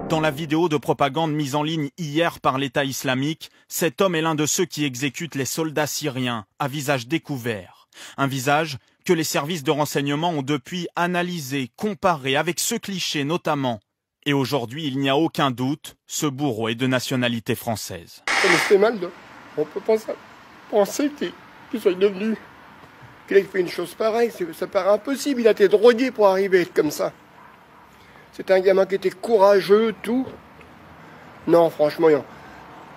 Dans la vidéo de propagande mise en ligne hier par l'État islamique, cet homme est l'un de ceux qui exécutent les soldats syriens à visage découvert. Un visage que les services de renseignement ont depuis analysé, comparé avec ce cliché notamment. Et aujourd'hui, il n'y a aucun doute, ce bourreau est de nationalité française. Ça me fait mal, on peut pas penser qu'il soit devenu, qu'il ait fait une chose pareille. Ça paraît impossible, il a été drogué pour arriver à être comme ça. C'est un gamin qui était courageux, tout. Non, franchement, non.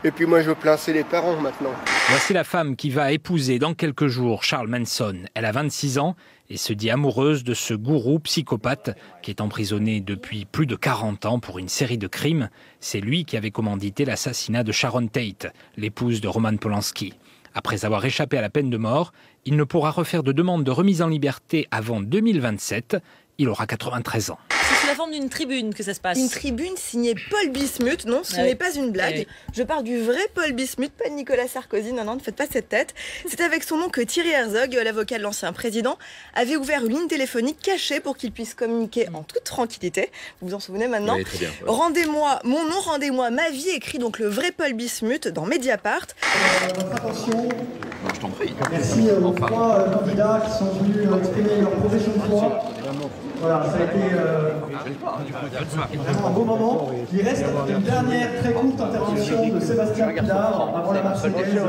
Et puis moi, je veux placer les parents maintenant. Voici la femme qui va épouser dans quelques jours Charles Manson. Elle a 26 ans et se dit amoureuse de ce gourou psychopathe qui est emprisonné depuis plus de 40 ans pour une série de crimes. C'est lui qui avait commandité l'assassinat de Sharon Tate, l'épouse de Roman Polanski. Après avoir échappé à la peine de mort, il ne pourra refaire de demande de remise en liberté avant 2027. Il aura 93 ans. C'est sous la forme d'une tribune que ça se passe. Une tribune signée Paul Bismuth, non, ce n'est pas une blague. Je parle du vrai Paul Bismuth, pas Nicolas Sarkozy, non, ne faites pas cette tête. C'est avec son nom que Thierry Herzog, l'avocat de l'ancien président, avait ouvert une ligne téléphonique cachée pour qu'il puisse communiquer en toute tranquillité. Vous vous en souvenez maintenant? Oui, très bien. Ouais. Rendez-moi mon nom, rendez-moi ma vie, écrit donc le vrai Paul Bismuth dans Mediapart. Votre attention. Je t'en prie. Merci aux trois candidats qui sont venus exprimer leur profession de foi. Voilà, ça a été vraiment un beau moment. Il reste une dernière très courte intervention de Sébastien Pidard avant la Marseillaise.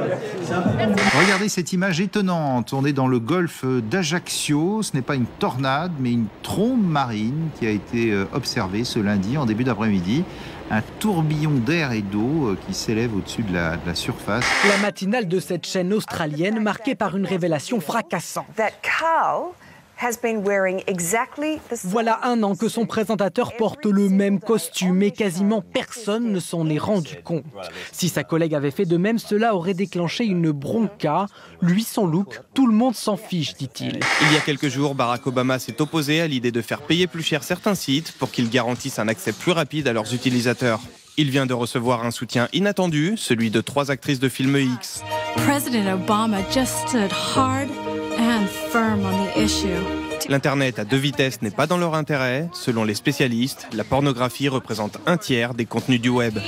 C'est important. Regardez cette image étonnante. On est dans le golfe d'Ajaccio. Ce n'est pas une tornade, mais une trombe marine qui a été observée ce lundi en début d'après-midi. Un tourbillon d'air et d'eau qui s'élève au-dessus de la surface. La matinale de cette chaîne australienne marquée par une révélation fracassante. Voilà un an que son présentateur porte le même costume et quasiment personne ne s'en est rendu compte. Si sa collègue avait fait de même, cela aurait déclenché une bronca. Lui, son look, tout le monde s'en fiche, dit-il. Il y a quelques jours, Barack Obama s'est opposé à l'idée de faire payer plus cher certains sites pour qu'ils garantissent un accès plus rapide à leurs utilisateurs. Il vient de recevoir un soutien inattendu, celui de 3 actrices de films X. President Obama just stood hard and firm on the issue. L'Internet à 2 vitesses n'est pas dans leur intérêt. Selon les spécialistes, la pornographie représente 1/3 des contenus du web.